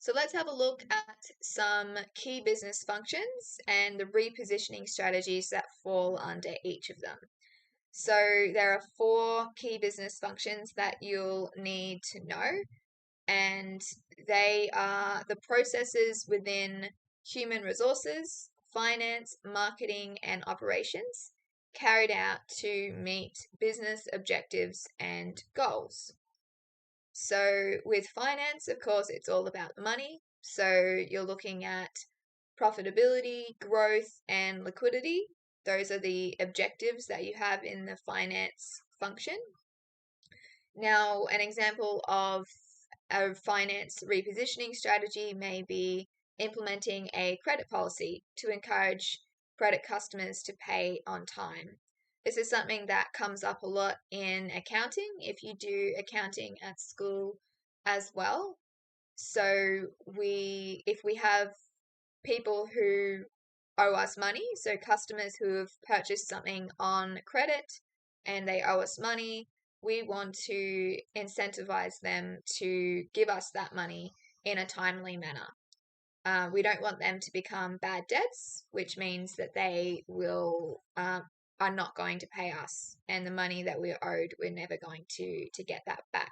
So let's have a look at some key business functions and the repositioning strategies that fall under each of them. So there are 4 key business functions that you'll need to know, and they are the processes within human resources, finance, marketing, and operations carried out to meet business objectives and goals. So with finance, of course, it's all about money. So you're looking at profitability, growth, and liquidity. Those are the objectives that you have in the finance function. Now, an example of a finance repositioning strategy may be implementing a credit policy to encourage credit customers to pay on time. This is something that comes up a lot in accounting if you do accounting at school as well. So if we have people who owe us money, so customers who have purchased something on credit and they owe us money, we want to incentivize them to give us that money in a timely manner. We don't want them to become bad debts, which means that they will are not going to pay us, and the money that we're owed, we're never going to get that back.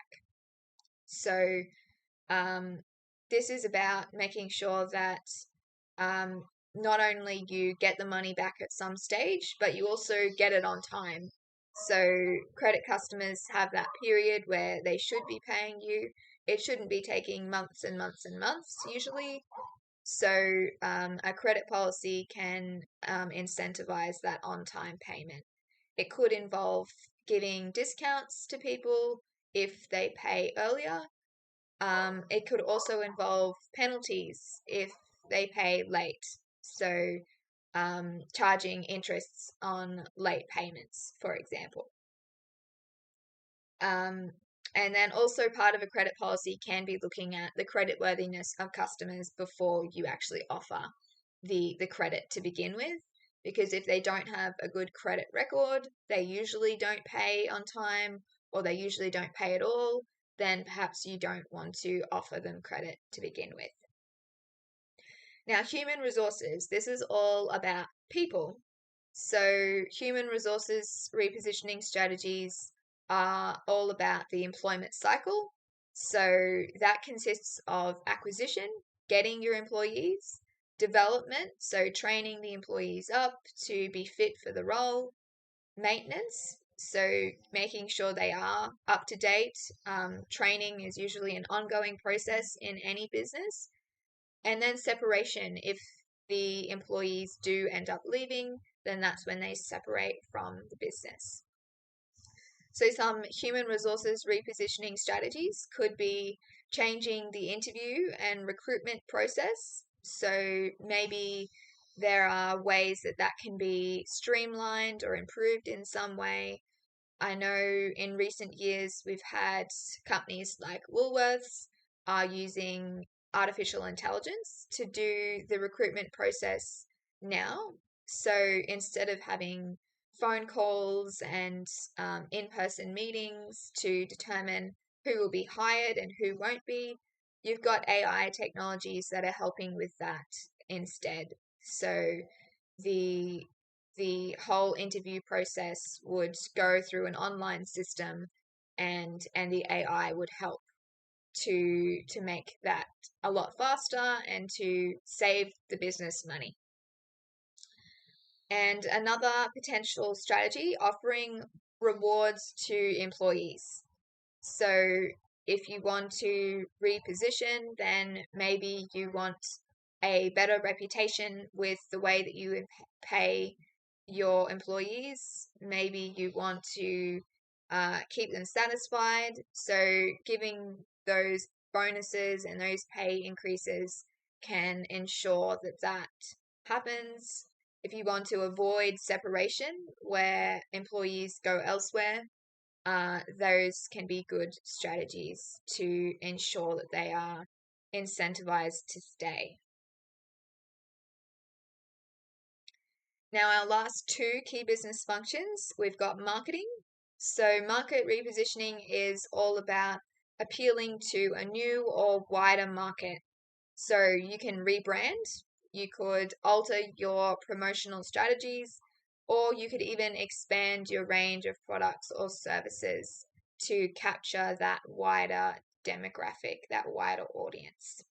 So this is about making sure that not only you get the money back at some stage, but you also get it on time. So credit customers have that period where they should be paying you. It shouldn't be taking months and months and months usually. So a credit policy can incentivize that on-time payment. It could involve giving discounts to people if they pay earlier. It could also involve penalties if they pay late. So charging interests on late payments, for example. And then also part of a credit policy can be looking at the creditworthiness of customers before you actually offer the credit to begin with. Because if they don't have a good credit record, they usually don't pay on time, or they usually don't pay at all, then perhaps you don't want to offer them credit to begin with. Now, human resources, this is all about people. So human resources repositioning strategies are all about the employment cycle. So that consists of acquisition, getting your employees, development, so training the employees up to be fit for the role, maintenance, so making sure they are up to date. Training is usually an ongoing process in any business. And then separation, if the employees do end up leaving, then that's when they separate from the business. So some human resources repositioning strategies could be changing the interview and recruitment process. So maybe there are ways that can be streamlined or improved in some way. I know in recent years we've had companies like Woolworths are using artificial intelligence to do the recruitment process now. So instead of having phone calls and in-person meetings to determine who will be hired and who won't be, you've got AI technologies that are helping with that instead. So the whole interview process would go through an online system, and the AI would help to make that a lot faster and to save the business money. And another potential strategy, offering rewards to employees. So if you want to reposition, then maybe you want a better reputation with the way that you pay your employees. Maybe you want to keep them satisfied. So giving those bonuses and those pay increases can ensure that happens. If you want to avoid separation where employees go elsewhere, those can be good strategies to ensure that they are incentivized to stay. Now, our last 2 key business functions, we've got marketing. So market repositioning is all about appealing to a new or wider market. So you can rebrand, you could alter your promotional strategies, or you could even expand your range of products or services to capture that wider demographic, that wider audience.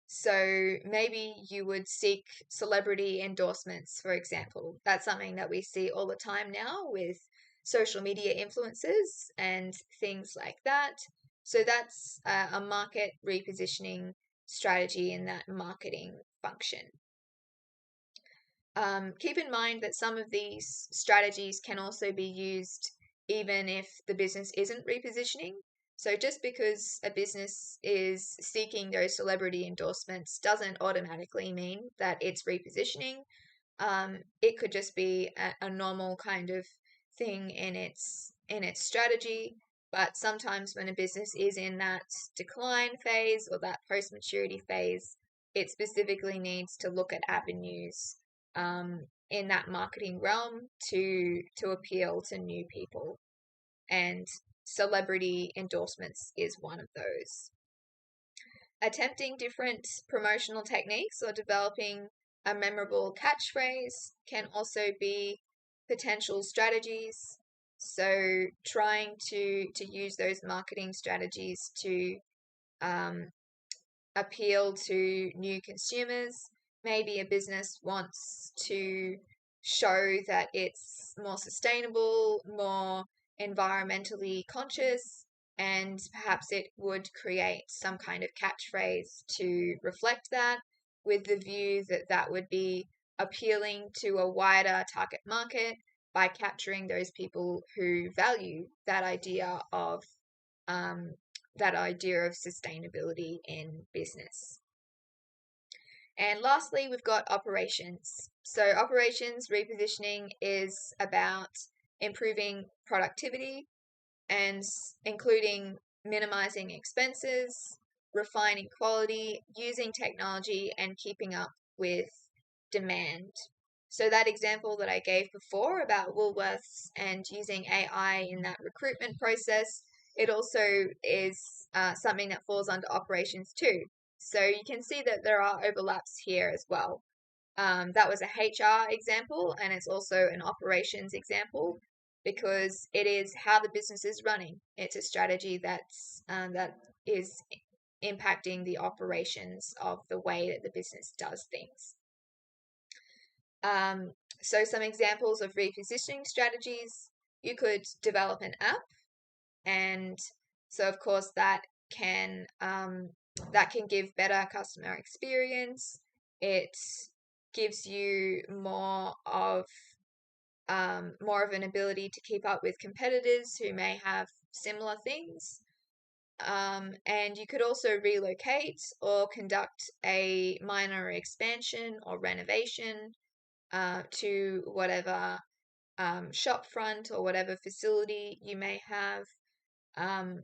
So maybe you would seek celebrity endorsements, for example. That's something that we see all the time now with social media influencers and things like that. So that's a market repositioning strategy in that marketing function. Keep in mind that some of these strategies can also be used even if the business isn't repositioning. So just because a business is seeking those celebrity endorsements doesn't automatically mean that it's repositioning. It could just be a normal kind of thing in its strategy. But sometimes when a business is in that decline phase or that post maturity phase, it specifically needs to look at avenues in that marketing realm to appeal to new people, and celebrity endorsements is one of those. Attempting different promotional techniques or developing a memorable catchphrase can also be potential strategies. So trying to use those marketing strategies to appeal to new consumers. Maybe a business wants to show that it's more sustainable, more environmentally conscious, and perhaps it would create some kind of catchphrase to reflect that, with the view that that would be appealing to a wider target market by capturing those people who value um, that idea of sustainability in business. And lastly, we've got operations. So operations repositioning is about improving productivity and including minimizing expenses, refining quality, using technology, and keeping up with demand. So that example that I gave before about Woolworths and using AI in that recruitment process, it also is something that falls under operations too. So you can see that there are overlaps here as well. That was a HR example, and it's also an operations example because it is how the business is running. It's a strategy that is impacting the operations of the way that the business does things. So some examples of repositioning strategies: you could develop an app, and so of course that can give better customer experience. It gives you more of an ability to keep up with competitors who may have similar things. And you could also relocate or conduct a minor expansion or renovation to whatever shop front or whatever facility you may have,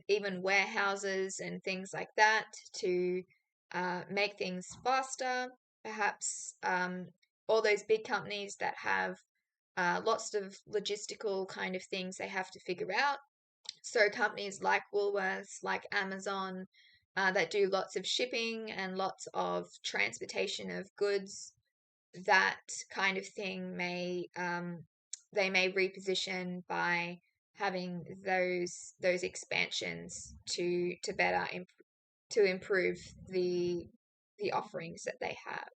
even warehouses and things like that to make things faster. Perhaps all those big companies that have lots of logistical kind of things they have to figure out. So companies like Woolworths, like Amazon, that do lots of shipping and lots of transportation of goods, that kind of thing they may reposition by having those expansions to better to improve the offerings that they have.